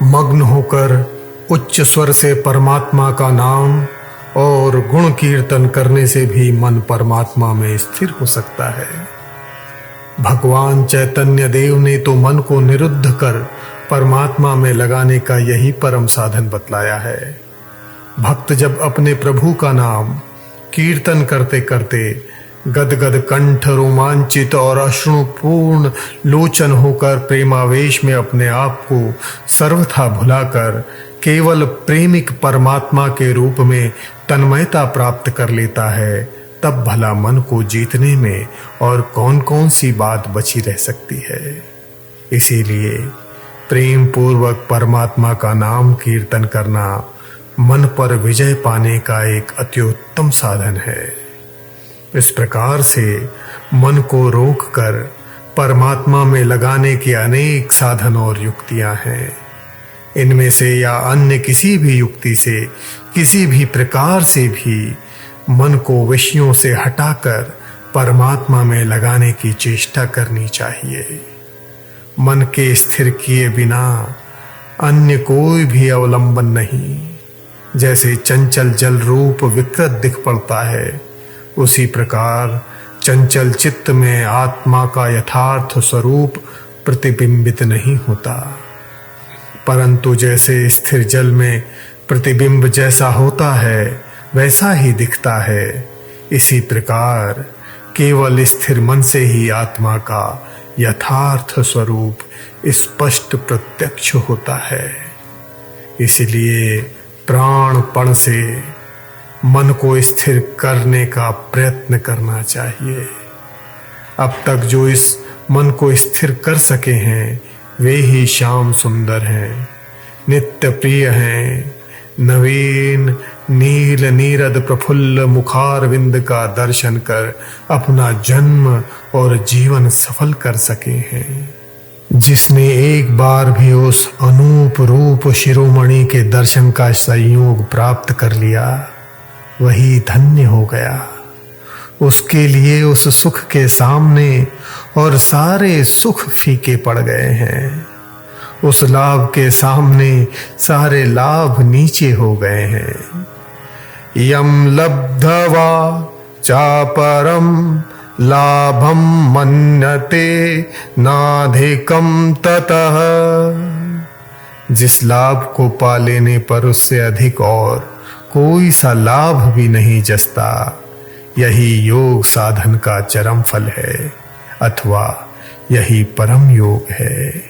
मग्न होकर उच्च स्वर से परमात्मा का नाम और गुण कीर्तन करने से भी मन परमात्मा में स्थिर हो सकता है। भगवान चैतन्य देव ने तो मन को निरुद्ध कर परमात्मा में लगाने का यही परम साधन बतलाया है। भक्त जब अपने प्रभु का नाम कीर्तन करते करते गदगद कंठ, रोमांचित और अश्रुपूर्ण लोचन होकर प्रेमावेश में अपने आप को सर्वथा भुलाकर केवल प्रेमिक परमात्मा के रूप में तन्मयता प्राप्त कर लेता है, तब भला मन को जीतने में और कौन कौन सी बात बची रह सकती है। इसीलिए प्रेम पूर्वक परमात्मा का नाम कीर्तन करना मन पर विजय पाने का एक अत्युत्तम साधन है। इस प्रकार से मन को रोककर परमात्मा में लगाने के अनेक साधन और युक्तियां हैं। इनमें से या अन्य किसी भी युक्ति से, किसी भी प्रकार से भी मन को विषयों से हटाकर परमात्मा में लगाने की चेष्टा करनी चाहिए। मन के स्थिर किए बिना अन्य कोई भी अवलंबन नहीं। जैसे चंचल जल रूप विकृत दिख पड़ता है, उसी प्रकार चंचल चित्त में आत्मा का यथार्थ स्वरूप प्रतिबिंबित नहीं होता। परंतु जैसे स्थिर जल में प्रतिबिंब जैसा होता है वैसा ही दिखता है, इसी प्रकार केवल स्थिर मन से ही आत्मा का यथार्थ स्वरूप स्पष्ट प्रत्यक्ष होता है। इसलिए प्राणपण से मन को स्थिर करने का प्रयत्न करना चाहिए। अब तक जो इस मन को स्थिर कर सके हैं वे ही श्याम सुंदर हैं, नित्य प्रिय हैं, नवीन नील नीरद प्रफुल्ल मुखारविंद का दर्शन कर अपना जन्म और जीवन सफल कर सके हैं। जिसने एक बार भी उस अनूप रूप शिरोमणि के दर्शन का संयोग प्राप्त कर लिया वही धन्य हो गया। उसके लिए उस सुख के सामने और सारे सुख फीके पड़ गए हैं। उस लाभ के सामने सारे लाभ नीचे हो गए हैं। यम लब्धवा चापरम लाभम मन्यते नाधिकम ततः। जिस लाभ को पा लेने पर उससे अधिक और कोई सा लाभ भी नहीं जसता, यही योग साधन का चरम फल है अथवा यही परम योग है।